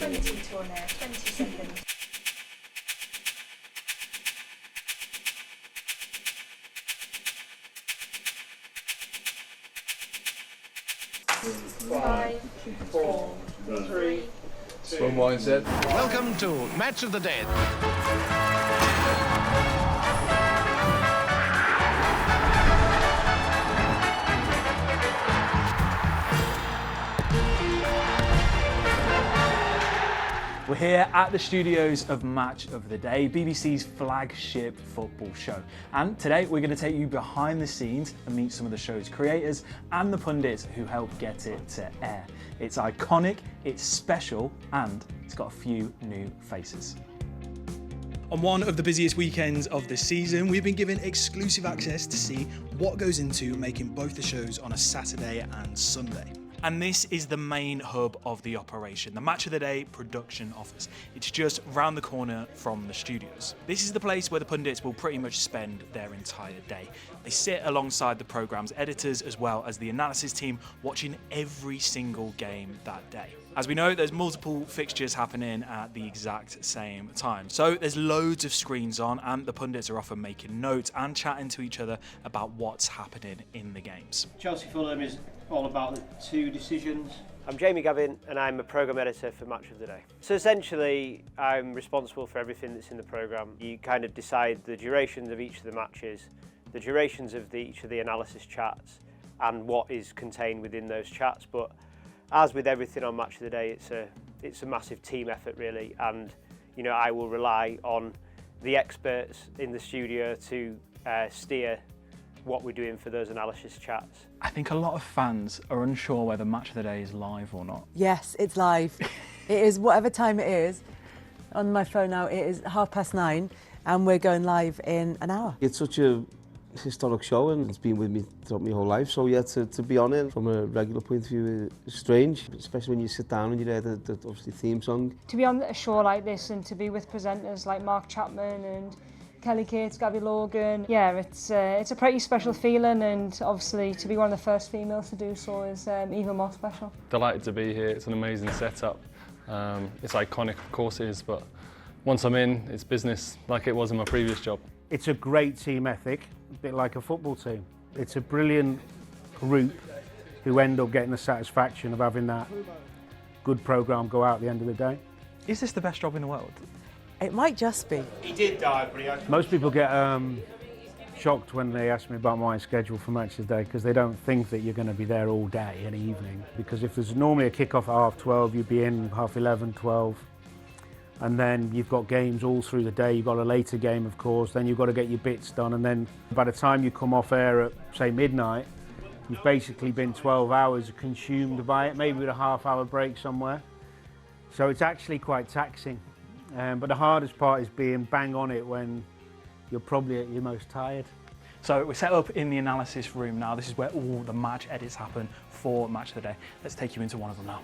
20 to on air, 20 seconds. Five, four, three. Swim wine said. Welcome to Match of the Day. We're here at the studios of Match of the Day, BBC's flagship football show. And today we're going to take you behind the scenes and meet some of the show's creators and the pundits who helped get it to air. It's iconic, it's special, and it's got a few new faces. On one of the busiest weekends of the season, we've been given exclusive access to see what goes into making both the shows on a Saturday and Sunday. And this is the main hub of the operation, the Match of the Day production office. It's just round the corner from the studios. This is the place where the pundits will pretty much spend their entire day. They sit alongside the programme's editors as well as the analysis team, watching every single game that day. As we know, there's multiple fixtures happening at the exact same time. So there's loads of screens on, and the pundits are often making notes and chatting to each other about what's happening in the games. Chelsea Fulham is all about the two decisions. I'm Jamie Gavin and I'm a programme editor for Match of the Day. So essentially I'm responsible for everything that's in the programme. You kind of decide the durations of each of the matches, the durations of each of the analysis chats and what is contained within those chats. But as with everything on Match of the Day, it's a massive team effort really, and you know I will rely on the experts in the studio to steer what we're doing for those analysis chats. I think a lot of fans are unsure whether Match of the Day is live or not. Yes, it's live. It is whatever time it is. On my phone now, it is 9:30 and we're going live in an hour. It's such a historic show and it's been with me throughout my whole life, so yeah, to be on it from a regular point of view is strange, especially when you sit down and you hear the obviously theme song. To be on a show like this and to be with presenters like Mark Chapman and Kelly Cates, Gabby Logan, yeah, it's a pretty special feeling, and obviously to be one of the first females to do so is even more special. Delighted to be here. It's an amazing setup. It's iconic, of course it is, but once I'm in, it's business like it was in my previous job. It's a great team ethic, a bit like a football team. It's a brilliant group who end up getting the satisfaction of having that good programme go out at the end of the day. Is this the best job in the world? It might just be. He did die, but most people get shocked when they ask me about my schedule for Match of the Day because they don't think that you're going to be there all day and evening. Because if there's normally a kick-off at 12:30, you'd be in 11:30, 12. And then you've got games all through the day. You've got a later game, of course. Then you've got to get your bits done. And then by the time you come off air at, say, midnight, you've basically been 12 hours consumed by it, maybe with a half-hour break somewhere. So it's actually quite taxing. But the hardest part is being bang on it when you're probably at your most tired. So we're set up in the analysis room now. This is where all the match edits happen for Match of the Day. Let's take you into one of them now.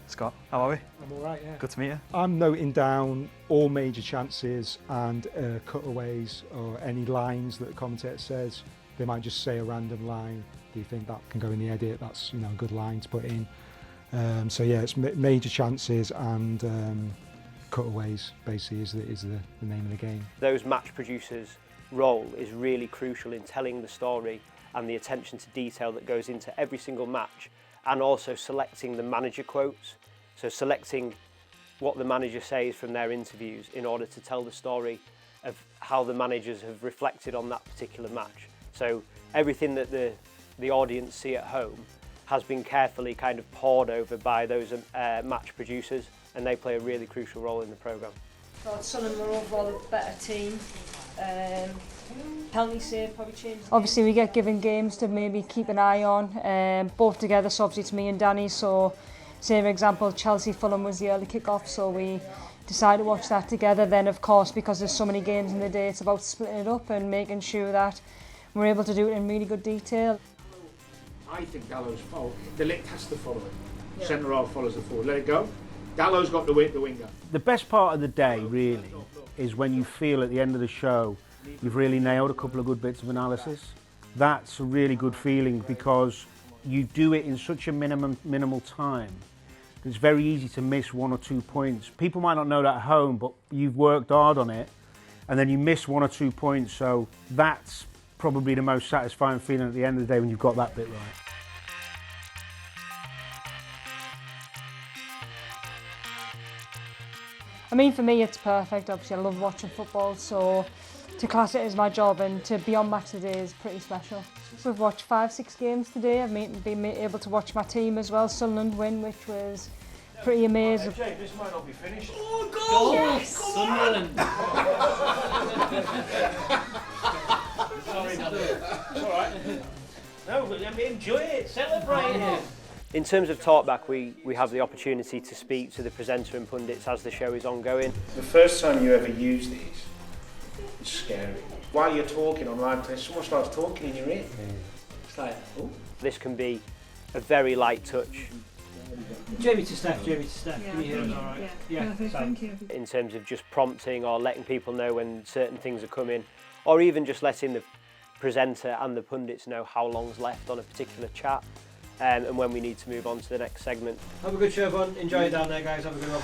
Scott, how are we? I'm all right, yeah. Good to meet you. I'm noting down all major chances and cutaways or any lines that the commentator says. They might just say a random line. Do you think that can go in the edit? That's a good line to put in. So yeah, it's major chances and cutaways basically is the name of the game. Those match producers' role is really crucial in telling the story and the attention to detail that goes into every single match, and also selecting the manager quotes. So selecting what the manager says from their interviews in order to tell the story of how the managers have reflected on that particular match. So everything that the audience see at home has been carefully kind of poured over by those match producers, and they play a really crucial role in the programme. Thought Sunderland were overall a better team. Penalty save probably changed. Obviously we get given games to maybe keep an eye on, both together, so obviously it's me and Danny, so say for example Chelsea Fulham was the early kick-off, so we decided to watch that together. Then of course, because there's so many games in the day, it's about splitting it up and making sure that we're able to do it in really good detail. I think Dallow's fault. De Ligt has to follow it. Yeah. Centre half follows the forward. Let it go. Dallow's got the winger. The best part of the day, really, is when you feel at the end of the show you've really nailed a couple of good bits of analysis. That's a really good feeling because you do it in such a minimal time. It's very easy to miss 1 or 2 points. People might not know that at home, but you've worked hard on it, and then you miss 1 or 2 points. So that's probably the most satisfying feeling at the end of the day when you've got that bit right. I mean, for me, it's perfect. Obviously, I love watching football, so to class it as my job and to be on match today is pretty special. We've watched 5-6 games today. I've been able to watch my team as well, Sunderland win, which was pretty amazing. Jay, this might not be finished. Oh, goal! Yes! Sunderland! Sorry, Dad. It's all right. No, but enjoy it, celebrate it. In terms of talkback, we have the opportunity to speak to the presenter and pundits as the show is ongoing. The first time you ever use these, it's scary. While you're talking on live play, someone starts talking in your ear. It's like, oh. This can be a very light touch. Jamie to Steph, Jamie to Steph. Can you hear us all right? Yeah. Perfect, thank you. In terms of just prompting or letting people know when certain things are coming, or even just letting the presenter and the pundits know how long's left on a particular chat. And when we need to move on to the next segment. Have a good show, everyone. Enjoy it down there, guys. Have a good one.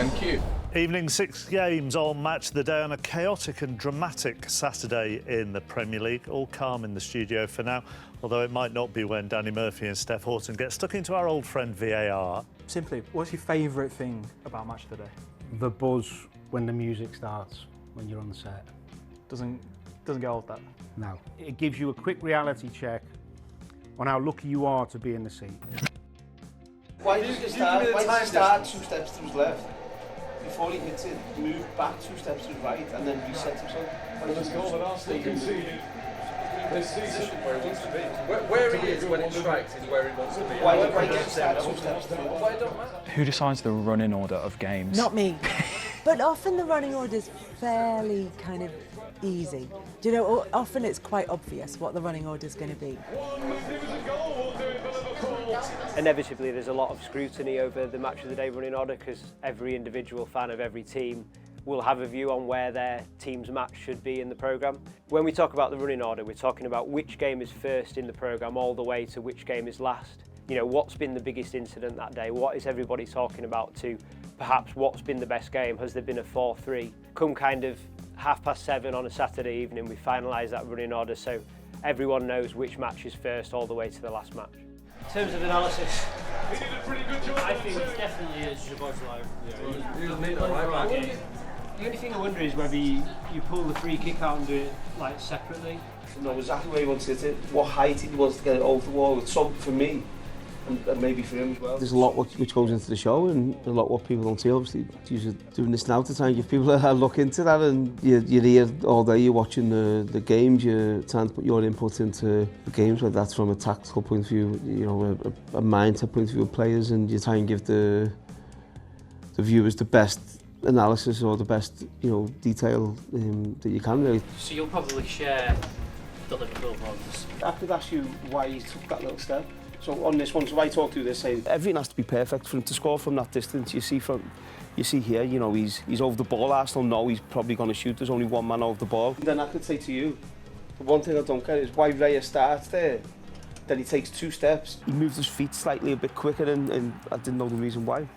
Thank you. Evening 6 games on Match of the Day on a chaotic and dramatic Saturday in the Premier League. All calm in the studio for now, although it might not be when Danny Murphy and Steph Houghton get stuck into our old friend VAR. Simply, what's your favourite thing about Match of the Day? The buzz when the music starts, when you're on the set. Doesn't get old, that? No. It gives you a quick reality check on how lucky you are to be in the seat. Why does he start 2 steps to his left? Before he hits it, move back 2 steps to his right and then reset himself. Let's go with Arsenal conceded. This season where he wants to be. Where he is when it strikes is where he wants to be. Why get started 2 steps? Why don't matter? Who decides the running order of games? Not me. But often the running order is fairly kind of easy. Do you know, often it's quite obvious what the running order is going to be. Inevitably, there's a lot of scrutiny over the Match of the Day running order because every individual fan of every team will have a view on where their team's match should be in the programme. When we talk about the running order, we're talking about which game is first in the programme all the way to which game is last. You know, what's been the biggest incident that day? What is everybody talking about to perhaps what's been the best game? Has there been a 4-3? Come kind of 7:30 on a Saturday evening, we finalise that running order so everyone knows which match is first all the way to the last match. In terms of analysis, I think it definitely is Szoboszlai. The only thing I wonder is whether you pull the free kick out and do it like separately. No, exactly where he wants to hit it, what height he wants to get it over the wall. It's something for me. And maybe for him as well. There's a lot which goes into the show and a lot what people don't see. Obviously, you're doing this now to try and give people a look into that, and you're here all day, you're watching the games, you're trying to put your input into the games, whether that's from a tactical point of view, you know, a mindset point of view of players, and you try and give the viewers the best analysis or the best, you know, detail that you can really. So you'll probably share the Liverpool ones. I could ask you why he took that little step. So on this one, so I talk through this, say everything has to be perfect for him to score from that distance. You see here, you know, he's over the ball. Arsenal know he's probably going to shoot. There's only one man over the ball. And then I could say to you, the one thing I don't get is why Raya starts there. Then he takes 2 steps. He moves his feet slightly a bit quicker, and I didn't know the reason why.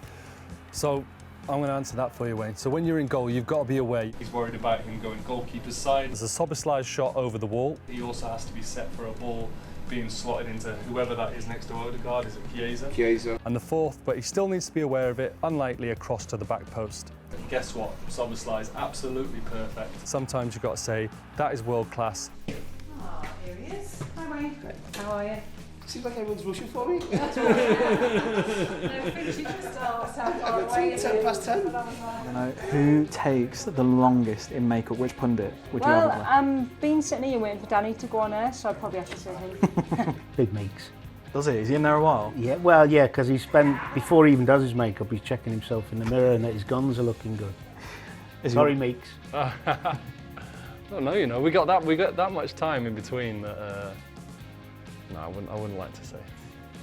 So I'm going to answer that for you, Wayne. So when you're in goal, you've got to be aware. He's worried about him going goalkeeper's side. There's a Szoboszlai shot over the wall. He also has to be set for a ball being slotted into whoever that is next to Odegaard. Is it Chiesa? Chiesa. And the fourth, but he still needs to be aware of it, unlikely a cross to the back post. And guess what? Szoboszlai is absolutely perfect. Sometimes you've got to say, that is world class. Oh, here he is. Hi, Wayne. How are you? Seems like everyone's rushing for me. No, Finch, you just start out away. 10 past 10. Who takes the longest in makeup? Which pundit would you have? Well, I've been sitting here waiting for Danny to go on air, so I'd probably have to say him. Big Meeks. Does he? Is he in there a while? Yeah, well, yeah, because before he even does his makeup, he's checking himself in the mirror and that his guns are looking good. Sorry, Meeks. I don't know, you know, we got that much time in between that. No, I wouldn't like to say.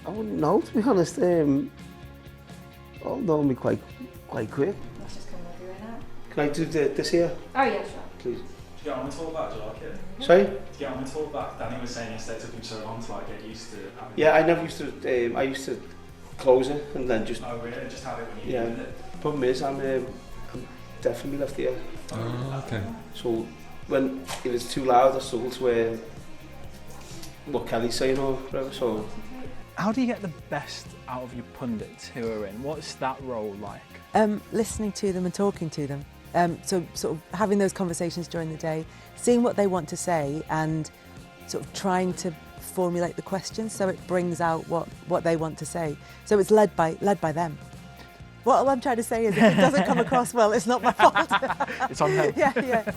I wouldn't know, to be honest. All know me quite quick. Let's just come over here now. Can I do this here? Oh, yeah, sure. Please. get on the talk back, do you like it? Sorry? To get on the talk back, Danny was saying yesterday it took him so long to like get used to having Yeah, I never used to, I used to close it and then just... Oh really? Just have it when you Yeah. do it? Problem is, I'm deaf in my left ear. Oh, okay. So when if it's too loud, I struggle to what Kelly's saying or whatever, so... How do you get the best out of your pundits who are in? What's that role like? Listening to them and talking to them. So sort of having those conversations during the day, seeing what they want to say and sort of trying to formulate the questions so it brings out what they want to say. So it's led by them. What I'm trying to say is if it doesn't come across well, it's not my fault. It's on them. Yeah.